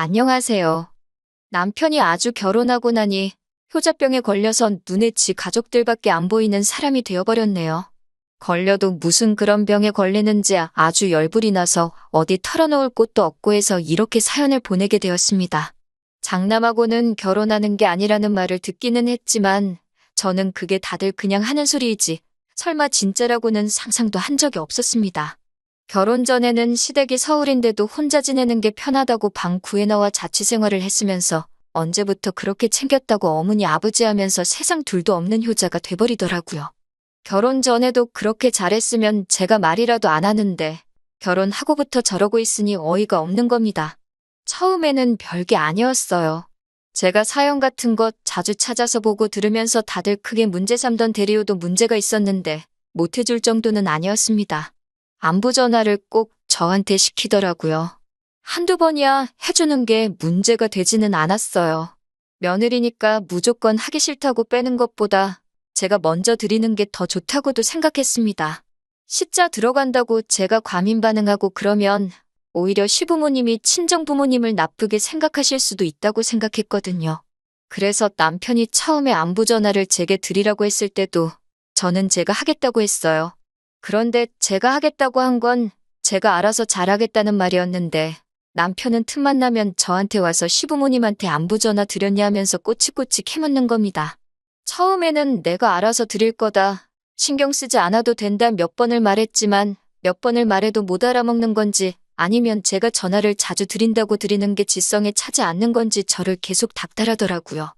안녕하세요. 남편이 아주 결혼하고 나니 효자병에 걸려서 눈에 지 가족들밖에 안 보이는 사람이 되어버렸네요. 걸려도 무슨 그런 병에 걸리는지 아주 열불이 나서 어디 털어놓을 곳도 없고 해서 이렇게 사연을 보내게 되었습니다. 장남하고는 결혼하는 게 아니라는 말을 듣기는 했지만 저는 그게 다들 그냥 하는 소리이지 설마 진짜라고는 상상도 한 적이 없었습니다. 결혼 전에는 시댁이 서울인데도 혼자 지내는 게 편하다고 방 구해놔와 자취생활을 했으면서 언제부터 그렇게 챙겼다고 어머니 아버지 하면서 세상 둘도 없는 효자가 돼버리더라고요. 결혼 전에도 그렇게 잘했으면 제가 말이라도 안 하는데 결혼하고부터 저러고 있으니 어이가 없는 겁니다. 처음에는 별게 아니었어요. 제가 사연 같은 것 자주 찾아서 보고 들으면서 다들 크게 문제 삼던 대리호도 문제가 있었는데 못해줄 정도는 아니었습니다. 안부 전화를 꼭 저한테 시키더라고요. 한두 번이야 해주는 게 문제가 되지는 않았어요. 며느리니까 무조건 하기 싫다고 빼는 것보다 제가 먼저 드리는 게 더 좋다고도 생각했습니다. 시자 들어간다고 제가 과민 반응하고 그러면 오히려 시부모님이 친정부모님을 나쁘게 생각하실 수도 있다고 생각했거든요. 그래서 남편이 처음에 안부 전화를 제게 드리라고 했을 때도 저는 제가 하겠다고 했어요. 그런데 제가 하겠다고 한 건 제가 알아서 잘하겠다는 말이었는데 남편은 틈만 나면 저한테 와서 시부모님한테 안부 전화 드렸냐 하면서 꼬치꼬치 캐묻는 겁니다. 처음에는 내가 알아서 드릴 거다. 신경 쓰지 않아도 된다 몇 번을 말했지만 몇 번을 말해도 못 알아먹는 건지 아니면 제가 전화를 자주 드린다고 드리는 게 지성에 차지 않는 건지 저를 계속 닥달하더라고요.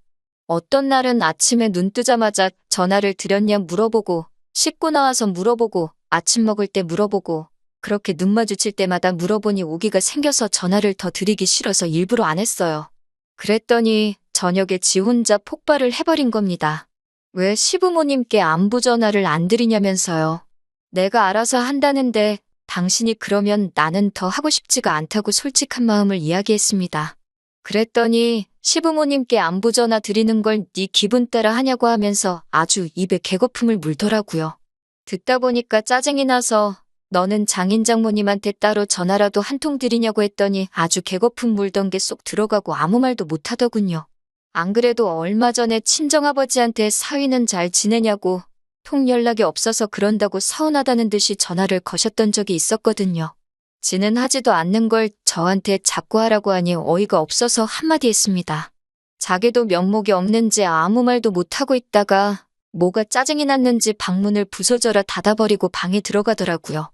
어떤 날은 아침에 눈 뜨자마자 전화를 드렸냐 물어보고 씻고 나와서 물어보고 아침 먹을 때 물어보고 그렇게 눈 마주칠 때마다 물어보니 오기가 생겨서 전화를 더 드리기 싫어서 일부러 안 했어요. 그랬더니 저녁에 지 혼자 폭발을 해버린 겁니다. 왜 시부모님께 안부 전화를 안 드리냐면서요. 내가 알아서 한다는데 당신이 그러면 나는 더 하고 싶지가 않다고 솔직한 마음을 이야기했습니다. 그랬더니 시부모님께 안부 전화 드리는 걸 네 기분 따라 하냐고 하면서 아주 입에 개거품을 물더라고요. 듣다 보니까 짜증이 나서 너는 장인 장모님한테 따로 전화라도 한 통 드리냐고 했더니 아주 개거품 물던 게 쏙 들어가고 아무 말도 못하더군요. 안 그래도 얼마 전에 친정아버지한테 사위는 잘 지내냐고 통 연락이 없어서 그런다고 서운하다는 듯이 전화를 거셨던 적이 있었거든요. 지는 하지도 않는 걸 저한테 자꾸 하라고 하니 어이가 없어서 한마디 했습니다. 자기도 면목이 없는지 아무 말도 못하고 있다가 뭐가 짜증이 났는지 방문을 부서져라 닫아버리고 방에 들어가더라고요.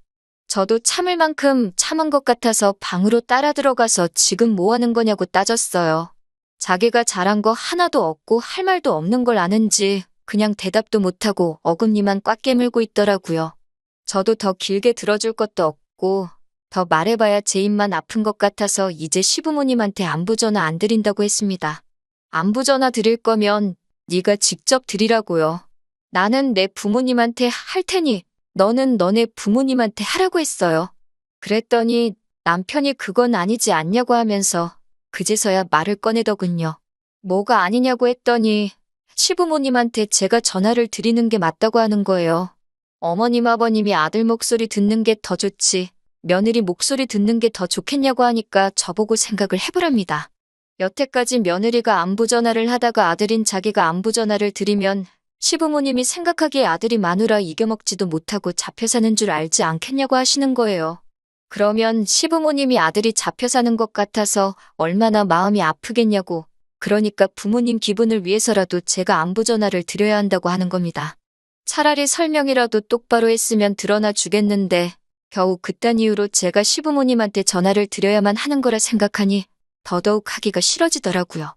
저도 참을 만큼 참은 것 같아서 방으로 따라 들어가서 지금 뭐 하는 거냐고 따졌어요. 자기가 잘한 거 하나도 없고 할 말도 없는 걸 아는지 그냥 대답도 못하고 어금니만 꽉 깨물고 있더라고요. 저도 더 길게 들어줄 것도 없고 더 말해봐야 제 입만 아픈 것 같아서 이제 시부모님한테 안부 전화 안 드린다고 했습니다. 안부 전화 드릴 거면 네가 직접 드리라고요. 나는 내 부모님한테 할 테니 너는 너네 부모님한테 하라고 했어요. 그랬더니 남편이 그건 아니지 않냐고 하면서 그제서야 말을 꺼내더군요. 뭐가 아니냐고 했더니 시부모님한테 제가 전화를 드리는 게 맞다고 하는 거예요. 어머님 아버님이 아들 목소리 듣는 게 더 좋지 며느리 목소리 듣는 게 더 좋겠냐고 하니까 저보고 생각을 해보랍니다. 여태까지 며느리가 안부 전화를 하다가 아들인 자기가 안부 전화를 드리면 시부모님이 생각하기에 아들이 마누라 이겨먹지도 못하고 잡혀 사는 줄 알지 않겠냐고 하시는 거예요. 그러면 시부모님이 아들이 잡혀 사는 것 같아서 얼마나 마음이 아프겠냐고 그러니까 부모님 기분을 위해서라도 제가 안부 전화를 드려야 한다고 하는 겁니다. 차라리 설명이라도 똑바로 했으면 드러나 주겠는데 겨우 그딴 이유로 제가 시부모님한테 전화를 드려야만 하는 거라 생각하니 더더욱 하기가 싫어지더라고요.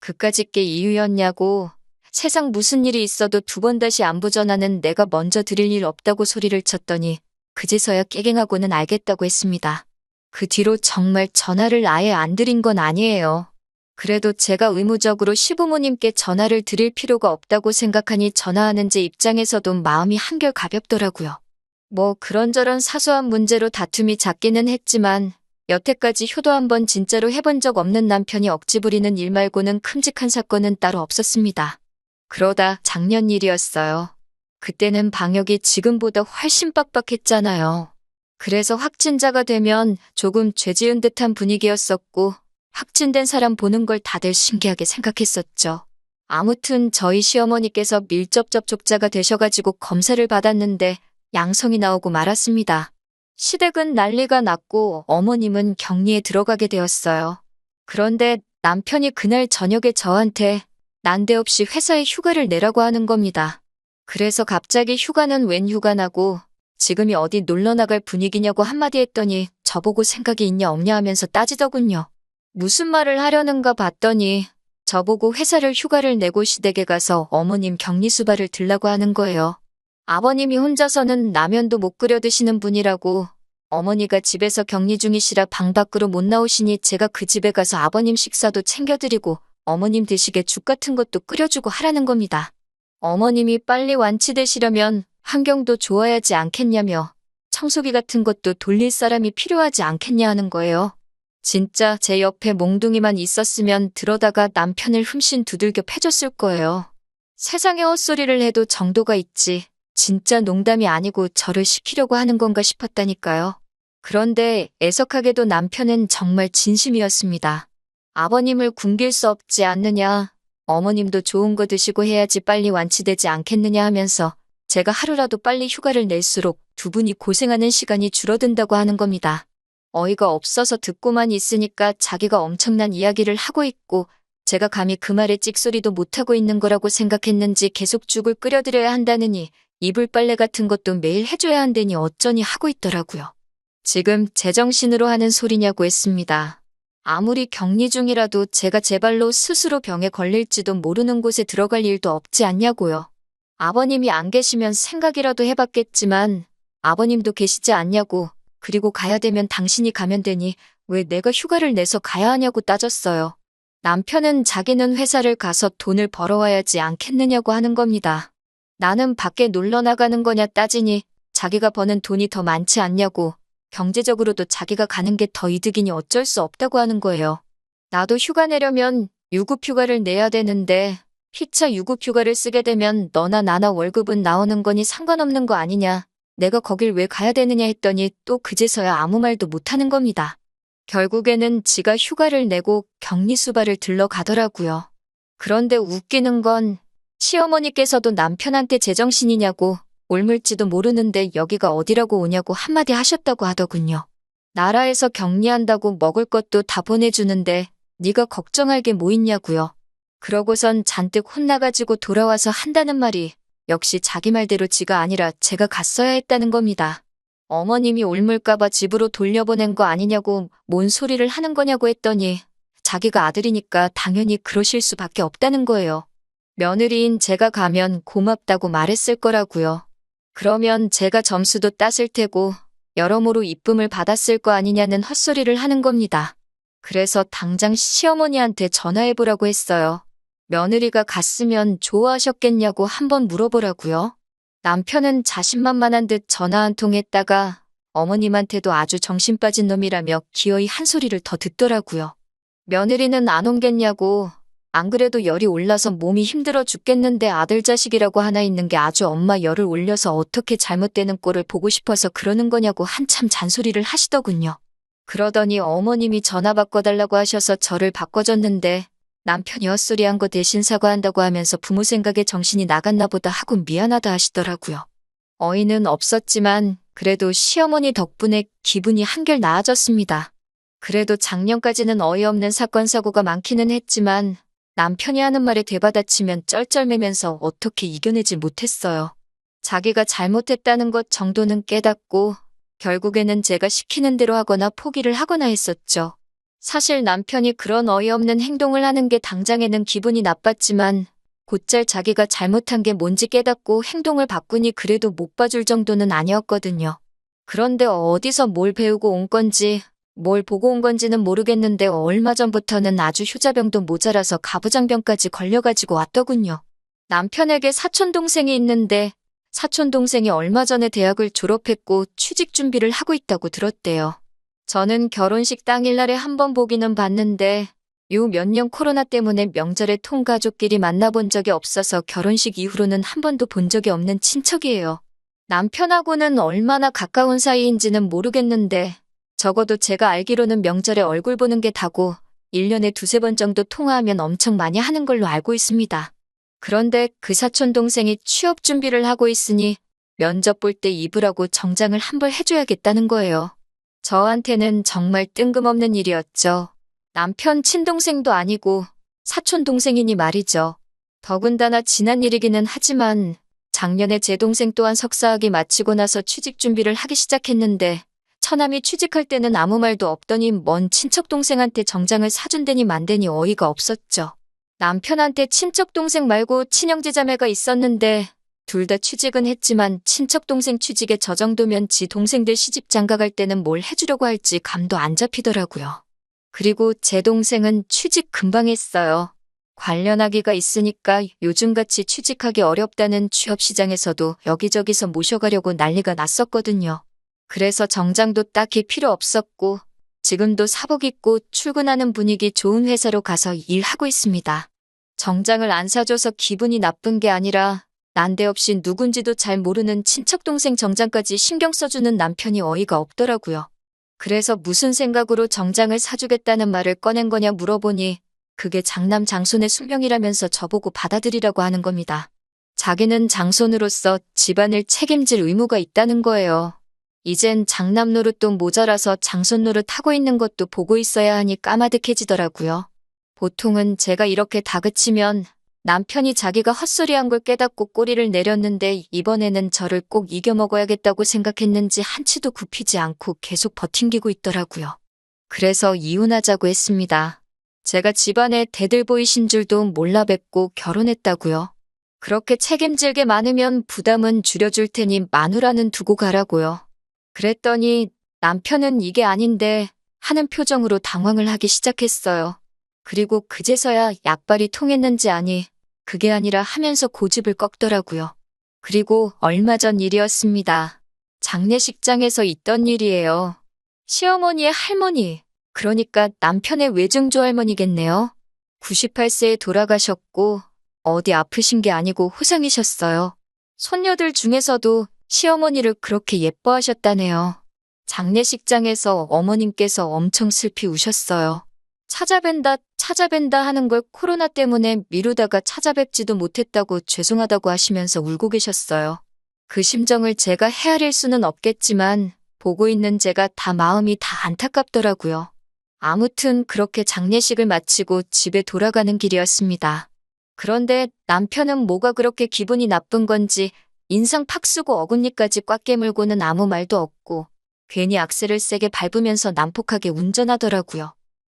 그까짓 게 이유였냐고 세상 무슨 일이 있어도 두 번 다시 안부 전화는 내가 먼저 드릴 일 없다고 소리를 쳤더니 그제서야 깨갱하고는 알겠다고 했습니다. 그 뒤로 정말 전화를 아예 안 드린 건 아니에요. 그래도 제가 의무적으로 시부모님께 전화를 드릴 필요가 없다고 생각하니 전화하는 제 입장에서도 마음이 한결 가볍더라고요. 뭐 그런저런 사소한 문제로 다툼이 잦기는 했지만 여태까지 효도 한번 진짜로 해본 적 없는 남편이 억지 부리는 일 말고는 큼직한 사건은 따로 없었습니다. 그러다 작년 일이었어요. 그때는 방역이 지금보다 훨씬 빡빡했잖아요. 그래서 확진자가 되면 조금 죄 지은 듯한 분위기였었고 확진된 사람 보는 걸 다들 신기하게 생각했었죠. 아무튼 저희 시어머니께서 밀접 접촉자가 되셔가지고 검사를 받았는데 양성이 나오고 말았습니다. 시댁은 난리가 났고 어머님은 격리에 들어가게 되었어요. 그런데 남편이 그날 저녁에 저한테 난데없이 회사에 휴가를 내라고 하는 겁니다. 그래서 갑자기 휴가는 웬 휴가나고 지금이 어디 놀러 나갈 분위기냐고 한마디 했더니 저보고 생각이 있냐 없냐 하면서 따지더군요. 무슨 말을 하려는가 봤더니 저보고 회사를 휴가를 내고 시댁에 가서 어머님 격리 수발을 들라고 하는 거예요. 아버님이 혼자서는 라면도 못 끓여 드시는 분이라고 어머니가 집에서 격리 중이시라 방 밖으로 못 나오시니 제가 그 집에 가서 아버님 식사도 챙겨드리고 어머님 드시게 죽 같은 것도 끓여주고 하라는 겁니다. 어머님이 빨리 완치되시려면 환경도 좋아야지 않겠냐며 청소기 같은 것도 돌릴 사람이 필요하지 않겠냐 하는 거예요. 진짜 제 옆에 몽둥이만 있었으면 들어다가 남편을 흠씬 두들겨 패줬을 거예요. 세상에 헛소리를 해도 정도가 있지. 진짜 농담이 아니고 저를 시키려고 하는 건가 싶었다니까요. 그런데 애석하게도 남편은 정말 진심이었습니다. 아버님을 굶길 수 없지 않느냐. 어머님도 좋은 거 드시고 해야지 빨리 완치되지 않겠느냐 하면서 제가 하루라도 빨리 휴가를 낼수록 두 분이 고생하는 시간이 줄어든다고 하는 겁니다. 어이가 없어서 듣고만 있으니까 자기가 엄청난 이야기를 하고 있고 제가 감히 그 말에 찍소리도 못하고 있는 거라고 생각했는지 계속 죽을 끓여드려야 한다느니 이불 빨래 같은 것도 매일 해줘야 한다니 어쩌니 하고 있더라고요. 지금 제정신으로 하는 소리냐고 했습니다. 아무리 격리 중이라도 제가 제 발로 스스로 병에 걸릴지도 모르는 곳에 들어갈 일도 없지 않냐고요. 아버님이 안 계시면 생각이라도 해봤겠지만 아버님도 계시지 않냐고. 그리고 가야 되면 당신이 가면 되니 왜 내가 휴가를 내서 가야 하냐고 따졌어요. 남편은 자기는 회사를 가서 돈을 벌어와야지 않겠느냐고 하는 겁니다. 나는 밖에 놀러 나가는 거냐 따지니 자기가 버는 돈이 더 많지 않냐고 경제적으로도 자기가 가는 게 더 이득이니 어쩔 수 없다고 하는 거예요. 나도 휴가 내려면 유급휴가를 내야 되는데 피차 유급휴가를 쓰게 되면 너나 나나 월급은 나오는 거니 상관없는 거 아니냐. 내가 거길 왜 가야 되느냐 했더니 또 그제서야 아무 말도 못하는 겁니다. 결국에는 지가 휴가를 내고 격리 수발을 들러 가더라고요. 그런데 웃기는 건 시어머니께서도 남편한테 제정신이냐고 옮을지도 모르는데 여기가 어디라고 오냐고 한마디 하셨다고 하더군요. 나라에서 격리한다고 먹을 것도 다 보내주는데 네가 걱정할 게 뭐 있냐고요. 그러고선 잔뜩 혼나가지고 돌아와서 한다는 말이 역시 자기 말대로 지가 아니라 제가 갔어야 했다는 겁니다. 어머님이 옮을까봐 집으로 돌려보낸 거 아니냐고 뭔 소리를 하는 거냐고 했더니 자기가 아들이니까 당연히 그러실 수밖에 없다는 거예요. 며느리인 제가 가면 고맙다고 말했을 거라고요. 그러면 제가 점수도 땄을 테고 여러모로 이쁨을 받았을 거 아니냐는 헛소리를 하는 겁니다. 그래서 당장 시어머니한테 전화해보라고 했어요. 며느리가 갔으면 좋아하셨겠냐고 한번 물어보라고요. 남편은 자신만만한 듯 전화 한 통 했다가 어머님한테도 아주 정신 빠진 놈이라며 기어이 한 소리를 더 듣더라고요. 며느리는 안 옮겠냐고. 안 그래도 열이 올라서 몸이 힘들어 죽겠는데 아들 자식이라고 하나 있는 게 아주 엄마 열을 올려서 어떻게 잘못되는 꼴을 보고 싶어서 그러는 거냐고 한참 잔소리를 하시더군요. 그러더니 어머님이 전화 바꿔달라고 하셔서 저를 바꿔줬는데 남편이 헛소리한 거 대신 사과한다고 하면서 부모 생각에 정신이 나갔나 보다 하고 미안하다 하시더라고요. 어이는 없었지만 그래도 시어머니 덕분에 기분이 한결 나아졌습니다. 그래도 작년까지는 어이없는 사건 사고가 많기는 했지만 남편이 하는 말에 되받아치면 쩔쩔매면서 어떻게 이겨내지 못했어요. 자기가 잘못했다는 것 정도는 깨닫고 결국에는 제가 시키는 대로 하거나 포기를 하거나 했었죠. 사실 남편이 그런 어이없는 행동을 하는 게 당장에는 기분이 나빴지만 곧잘 자기가 잘못한 게 뭔지 깨닫고 행동을 바꾸니 그래도 못 봐줄 정도는 아니었거든요. 그런데 어디서 뭘 배우고 온 건지 뭘 보고 온 건지는 모르겠는데 얼마 전부터는 아주 휴자병도 모자라서 가부장병까지 걸려가지고 왔더군요. 남편에게 사촌동생이 있는데 사촌동생이 얼마 전에 대학을 졸업했고 취직 준비를 하고 있다고 들었대요. 저는 결혼식 당일날에 한번 보기는 봤는데 요 몇 년 코로나 때문에 명절에 통가족끼리 만나본 적이 없어서 결혼식 이후로는 한 번도 본 적이 없는 친척이에요. 남편하고는 얼마나 가까운 사이인지는 모르겠는데 적어도 제가 알기로는 명절에 얼굴 보는 게 다고 1년에 두세 번 정도 통화하면 엄청 많이 하는 걸로 알고 있습니다. 그런데 그 사촌 동생이 취업 준비를 하고 있으니 면접 볼 때 입으라고 정장을 한 벌 해줘야겠다는 거예요. 저한테는 정말 뜬금없는 일이었죠. 남편 친동생도 아니고 사촌 동생이니 말이죠. 더군다나 지난 일이기는 하지만 작년에 제 동생 또한 석사학위 마치고 나서 취직 준비를 하기 시작했는데 처남이 취직할 때는 아무 말도 없더니 먼 친척 동생한테 정장을 사준다니 만대니 어이가 없었죠. 남편한테 친척 동생 말고 친형제 자매가 있었는데 둘 다 취직은 했지만 친척 동생 취직에 저 정도면 지 동생들 시집 장가 갈 때는 뭘 해주려고 할지 감도 안 잡히더라고요. 그리고 제 동생은 취직 금방 했어요. 관련 학위가 있으니까 요즘같이 취직하기 어렵다는 취업시장에서도 여기저기서 모셔가려고 난리가 났었거든요. 그래서 정장도 딱히 필요 없었고 지금도 사복 입고 출근하는 분위기 좋은 회사로 가서 일하고 있습니다. 정장을 안 사줘서 기분이 나쁜 게 아니라 난데없이 누군지도 잘 모르는 친척동생 정장까지 신경 써주는 남편이 어이가 없더라고요. 그래서 무슨 생각으로 정장을 사주겠다는 말을 꺼낸 거냐 물어보니 그게 장남 장손의 숙명이라면서 저보고 받아들이라고 하는 겁니다. 자기는 장손으로서 집안을 책임질 의무가 있다는 거예요. 이젠 장남 노릇도 모자라서 장손 노릇 하고 있는 것도 보고 있어야 하니 까마득해지더라고요. 보통은 제가 이렇게 다그치면 남편이 자기가 헛소리한 걸 깨닫고 꼬리를 내렸는데 이번에는 저를 꼭 이겨먹어야겠다고 생각했는지 한치도 굽히지 않고 계속 버팅기고 있더라고요. 그래서 이혼하자고 했습니다. 제가 집안에 대들보이신 줄도 몰라 뵙고 결혼했다고요. 그렇게 책임질 게 많으면 부담은 줄여줄 테니 마누라는 두고 가라고요. 그랬더니 남편은 이게 아닌데 하는 표정으로 당황을 하기 시작했어요. 그리고 그제서야 약발이 통했는지 아니 그게 아니라 하면서 고집을 꺾더라고요. 그리고 얼마 전 일이었습니다. 장례식장에서 있던 일이에요. 시어머니의 할머니, 그러니까 남편의 외증조 할머니겠네요. 98세에 돌아가셨고 어디 아프신 게 아니고 호상이셨어요. 손녀들 중에서도 시어머니를 그렇게 예뻐하셨다네요. 장례식장에서 어머님께서 엄청 슬피 우셨어요. 찾아뵌다 하는 걸 코로나 때문에 미루다가 찾아뵙지도 못했다고 죄송하다고 하시면서 울고 계셨어요. 그 심정을 제가 헤아릴 수는 없겠지만 보고 있는 제가 마음이 다 안타깝더라고요. 아무튼 그렇게 장례식을 마치고 집에 돌아가는 길이었습니다. 그런데 남편은 뭐가 그렇게 기분이 나쁜 건지 인상 팍 쓰고 어금니까지 꽉 깨물고는 아무 말도 없고 괜히 악셀을 세게 밟으면서 난폭하게 운전하더라고요.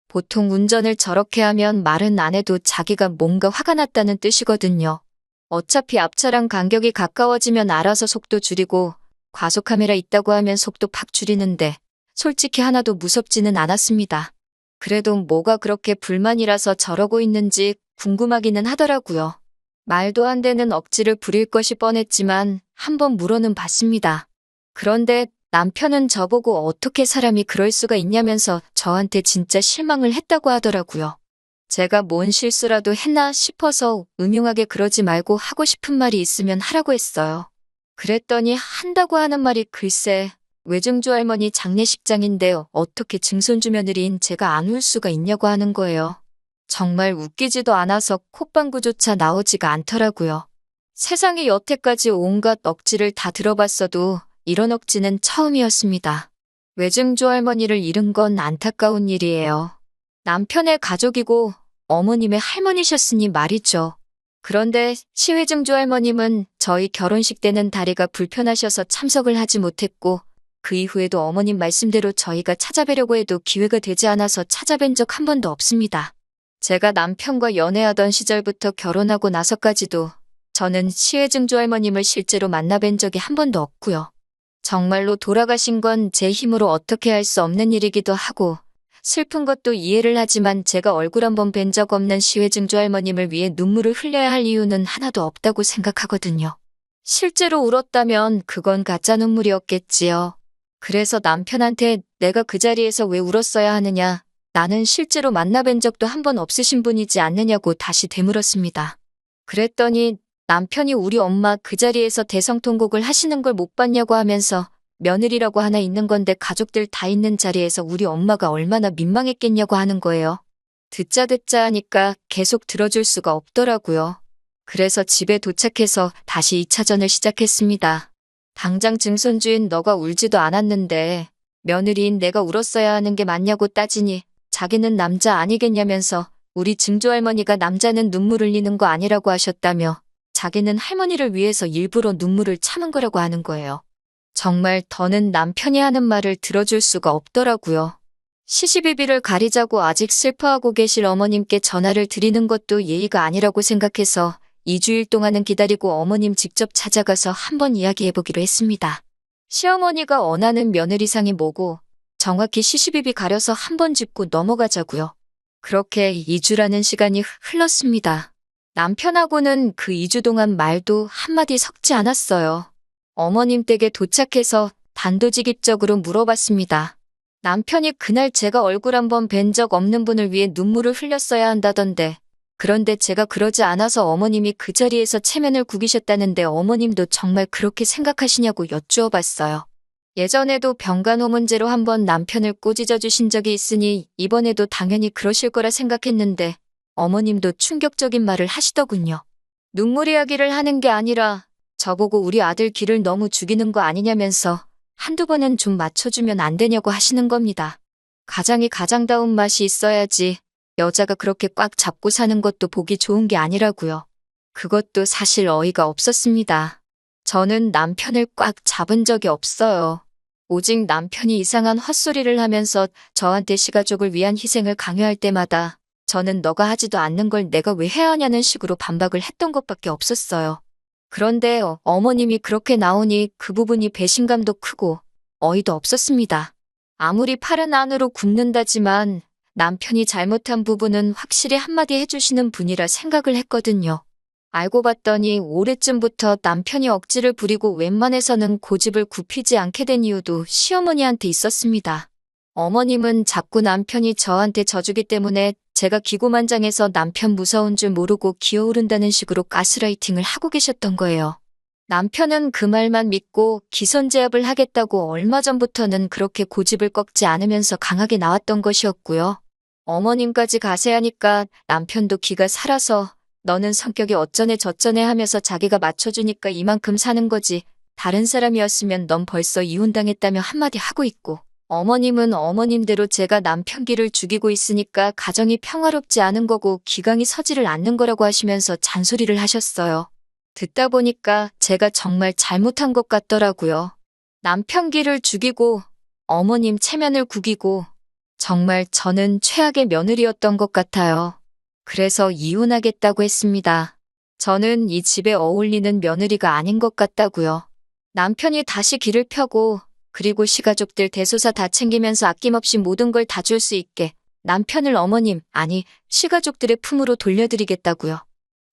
보통 운전을 저렇게 하면 말은 안 해도 자기가 뭔가 화가 났다는 뜻이거든요. 어차피 앞차랑 간격이 가까워지면 알아서 속도 줄이고 과속카메라 있다고 하면 속도 팍 줄이는데 솔직히 하나도 무섭지는 않았습니다. 그래도 뭐가 그렇게 불만이라서 저러고 있는지 궁금하기는 하더라고요. 말도 안 되는 억지를 부릴 것이 뻔했지만 한번 물어는 봤습니다. 그런데 남편은 저보고 어떻게 사람이 그럴 수가 있냐면서 저한테 진짜 실망을 했다고 하더라고요. 제가 뭔 실수라도 했나 싶어서 음흉하게 그러지 말고 하고 싶은 말이 있으면 하라고 했어요. 그랬더니 한다고 하는 말이 글쎄 외증조 할머니 장례식장인데 어떻게 증손주 며느리인 제가 안 울 수가 있냐고 하는 거예요. 정말 웃기지도 않아서 콧방구조차 나오지가 않더라고요. 세상에 여태까지 온갖 억지를 다 들어봤어도 이런 억지는 처음이었습니다. 외증조 할머니를 잃은 건 안타까운 일이에요. 남편의 가족이고 어머님의 할머니셨으니 말이죠. 그런데 시외증조 할머님은 저희 결혼식 때는 다리가 불편하셔서 참석을 하지 못했고 그 이후에도 어머님 말씀대로 저희가 찾아뵈려고 해도 기회가 되지 않아서 찾아뵌 적 한 번도 없습니다. 제가 남편과 연애하던 시절부터 결혼하고 나서까지도 저는 시외증조 할머님을 실제로 만나뵌 적이 한 번도 없고요. 정말로 돌아가신 건 제 힘으로 어떻게 할 수 없는 일이기도 하고 슬픈 것도 이해를 하지만 제가 얼굴 한번 뵌 적 없는 시외증조 할머님을 위해 눈물을 흘려야 할 이유는 하나도 없다고 생각하거든요. 실제로 울었다면 그건 가짜 눈물이었겠지요. 그래서 남편한테 내가 그 자리에서 왜 울었어야 하느냐, 나는 실제로 만나뵌 적도 한 번 없으신 분이지 않느냐고 다시 되물었습니다. 그랬더니 남편이 우리 엄마 그 자리에서 대성통곡을 하시는 걸 못 봤냐고 하면서 며느리라고 하나 있는 건데 가족들 다 있는 자리에서 우리 엄마가 얼마나 민망했겠냐고 하는 거예요. 듣자 하니까 계속 들어줄 수가 없더라고요. 그래서 집에 도착해서 다시 2차전을 시작했습니다. 당장 증손주인 너가 울지도 않았는데 며느리인 내가 울었어야 하는 게 맞냐고 따지니 자기는 남자 아니겠냐면서 우리 증조할머니가 남자는 눈물 흘리는 거 아니라고 하셨다며 자기는 할머니를 위해서 일부러 눈물을 참은 거라고 하는 거예요. 정말 더는 남편이 하는 말을 들어줄 수가 없더라고요. 시시비비를 가리자고 아직 슬퍼하고 계실 어머님께 전화를 드리는 것도 예의가 아니라고 생각해서 2주일 동안은 기다리고 어머님 직접 찾아가서 한번 이야기해보기로 했습니다. 시어머니가 원하는 며느리상이 뭐고 정확히 시시비비 가려서 한번 짚고 넘어가자고요. 그렇게 2주라는 시간이 흘렀습니다. 남편하고는 그 2주 동안 말도 한마디 섞지 않았어요. 어머님 댁에 도착해서 단도직입적으로 물어봤습니다. 남편이 그날 제가 얼굴 한번 뵌 적 없는 분을 위해 눈물을 흘렸어야 한다던데 그런데 제가 그러지 않아서 어머님이 그 자리에서 체면을 구기셨다는데 어머님도 정말 그렇게 생각하시냐고 여쭈어 봤어요. 예전에도 병간호 문제로 한번 남편을 꼬집어 주신 적이 있으니 이번에도 당연히 그러실 거라 생각했는데 어머님도 충격적인 말을 하시더군요. 눈물 이야기를 하는 게 아니라 저보고 우리 아들 기를 너무 죽이는 거 아니냐면서 한두 번은 좀 맞춰주면 안 되냐고 하시는 겁니다. 가장이 가장다운 맛이 있어야지 여자가 그렇게 꽉 잡고 사는 것도 보기 좋은 게 아니라고요. 그것도 사실 어이가 없었습니다. 저는 남편을 꽉 잡은 적이 없어요. 오직 남편이 이상한 헛소리를 하면서 저한테 시가족을 위한 희생을 강요할 때마다 저는 너가 하지도 않는 걸 내가 왜 해야 하냐는 식으로 반박을 했던 것밖에 없었어요. 그런데 어머님이 그렇게 나오니 그 부분이 배신감도 크고 어이도 없었습니다. 아무리 팔은 안으로 굽는다지만 남편이 잘못한 부분은 확실히 한마디 해주시는 분이라 생각을 했거든요. 알고 봤더니 올해쯤부터 남편이 억지를 부리고 웬만해서는 고집을 굽히지 않게 된 이유도 시어머니한테 있었습니다. 어머님은 자꾸 남편이 저한테 져주기 때문에 제가 기고만장해서 남편 무서운 줄 모르고 기어오른다는 식으로 가스라이팅을 하고 계셨던 거예요. 남편은 그 말만 믿고 기선제압을 하겠다고 얼마 전부터는 그렇게 고집을 꺾지 않으면서 강하게 나왔던 것이었고요. 어머님까지 가세하니까 남편도 기가 살아서 너는 성격이 어쩌네 저쩌네 하면서 자기가 맞춰주니까 이만큼 사는 거지. 다른 사람이었으면 넌 벌써 이혼당했다며 한마디 하고 있고 어머님은 어머님대로 제가 남편 기를 죽이고 있으니까 가정이 평화롭지 않은 거고 기강이 서지를 않는 거라고 하시면서 잔소리를 하셨어요. 듣다 보니까 제가 정말 잘못한 것 같더라고요. 남편 기를 죽이고 어머님 체면을 구기고 정말 저는 최악의 며느리였던 것 같아요. 그래서 이혼하겠다고 했습니다. 저는 이 집에 어울리는 며느리가 아닌 것 같다고요. 남편이 다시 길을 펴고 그리고 시가족들 대소사 다 챙기면서 아낌없이 모든 걸 다 줄 수 있게 남편을 어머님, 아니 시가족들의 품으로 돌려드리겠다고요.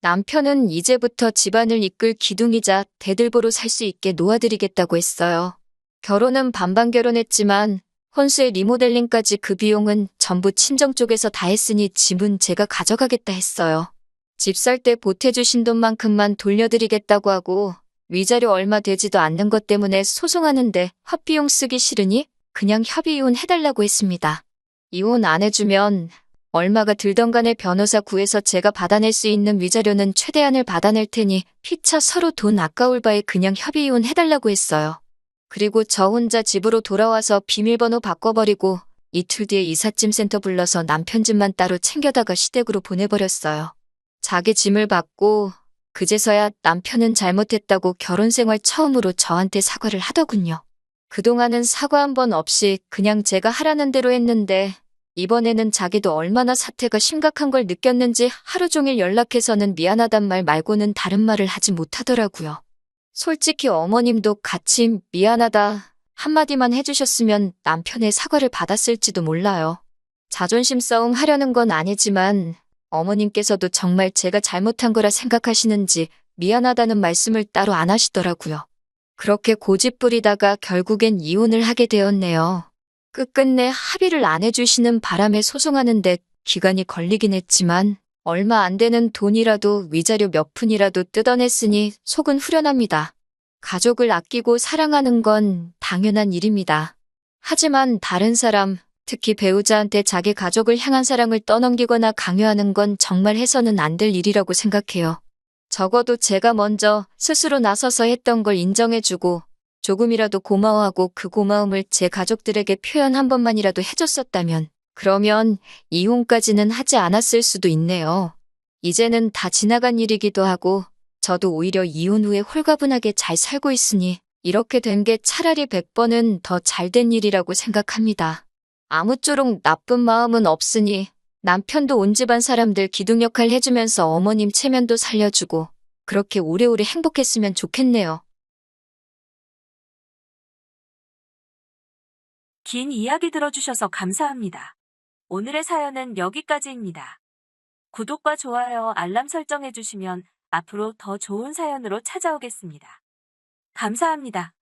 남편은 이제부터 집안을 이끌 기둥이자 대들보로 살 수 있게 놓아드리겠다고 했어요. 결혼은 반반 결혼했지만 혼수의 리모델링까지 그 비용은 전부 친정 쪽에서 다 했으니 집은 제가 가져가겠다 했어요. 집 살 때 보태주신 돈만큼만 돌려드리겠다고 하고 위자료 얼마 되지도 않는 것 때문에 소송하는데 헛비용 쓰기 싫으니 그냥 협의 이혼 해달라고 했습니다. 이혼 안 해주면 얼마가 들던 간에 변호사 구해서 제가 받아낼 수 있는 위자료는 최대한을 받아낼 테니 피차 서로 돈 아까울 바에 그냥 협의 이혼 해달라고 했어요. 그리고 저 혼자 집으로 돌아와서 비밀번호 바꿔버리고 이틀 뒤에 이삿짐 센터 불러서 남편 집만 따로 챙겨다가 시댁으로 보내버렸어요. 자기 짐을 받고 그제서야 남편은 잘못했다고 결혼 생활 처음으로 저한테 사과를 하더군요. 그동안은 사과 한 번 없이 그냥 제가 하라는 대로 했는데 이번에는 자기도 얼마나 사태가 심각한 걸 느꼈는지 하루 종일 연락해서는 미안하단 말 말고는 다른 말을 하지 못하더라고요. 솔직히 어머님도 같이 미안하다 한마디만 해주셨으면 남편의 사과를 받았을지도 몰라요. 자존심 싸움 하려는 건 아니지만 어머님께서도 정말 제가 잘못한 거라 생각하시는지 미안하다는 말씀을 따로 안 하시더라고요. 그렇게 고집 부리다가 결국엔 이혼을 하게 되었네요. 끝끝내 합의를 안 해주시는 바람에 소송하는데 기간이 걸리긴 했지만 얼마 안 되는 돈이라도 위자료 몇 푼이라도 뜯어냈으니 속은 후련합니다. 가족을 아끼고 사랑하는 건 당연한 일입니다. 하지만 다른 사람, 특히 배우자한테 자기 가족을 향한 사랑을 떠넘기거나 강요하는 건 정말 해서는 안 될 일이라고 생각해요. 적어도 제가 먼저 스스로 나서서 했던 걸 인정해주고 조금이라도 고마워하고 그 고마움을 제 가족들에게 표현 한 번만이라도 해줬었다면 그러면 이혼까지는 하지 않았을 수도 있네요. 이제는 다 지나간 일이기도 하고 저도 오히려 이혼 후에 홀가분하게 잘 살고 있으니 이렇게 된 게 차라리 100번은 더 잘된 일이라고 생각합니다. 아무쪼록 나쁜 마음은 없으니 남편도 온 집안 사람들 기둥 역할 해주면서 어머님 체면도 살려주고 그렇게 오래오래 행복했으면 좋겠네요. 긴 이야기 들어주셔서 감사합니다. 오늘의 사연은 여기까지입니다. 구독과 좋아요, 알람 설정해주시면 앞으로 더 좋은 사연으로 찾아오겠습니다. 감사합니다.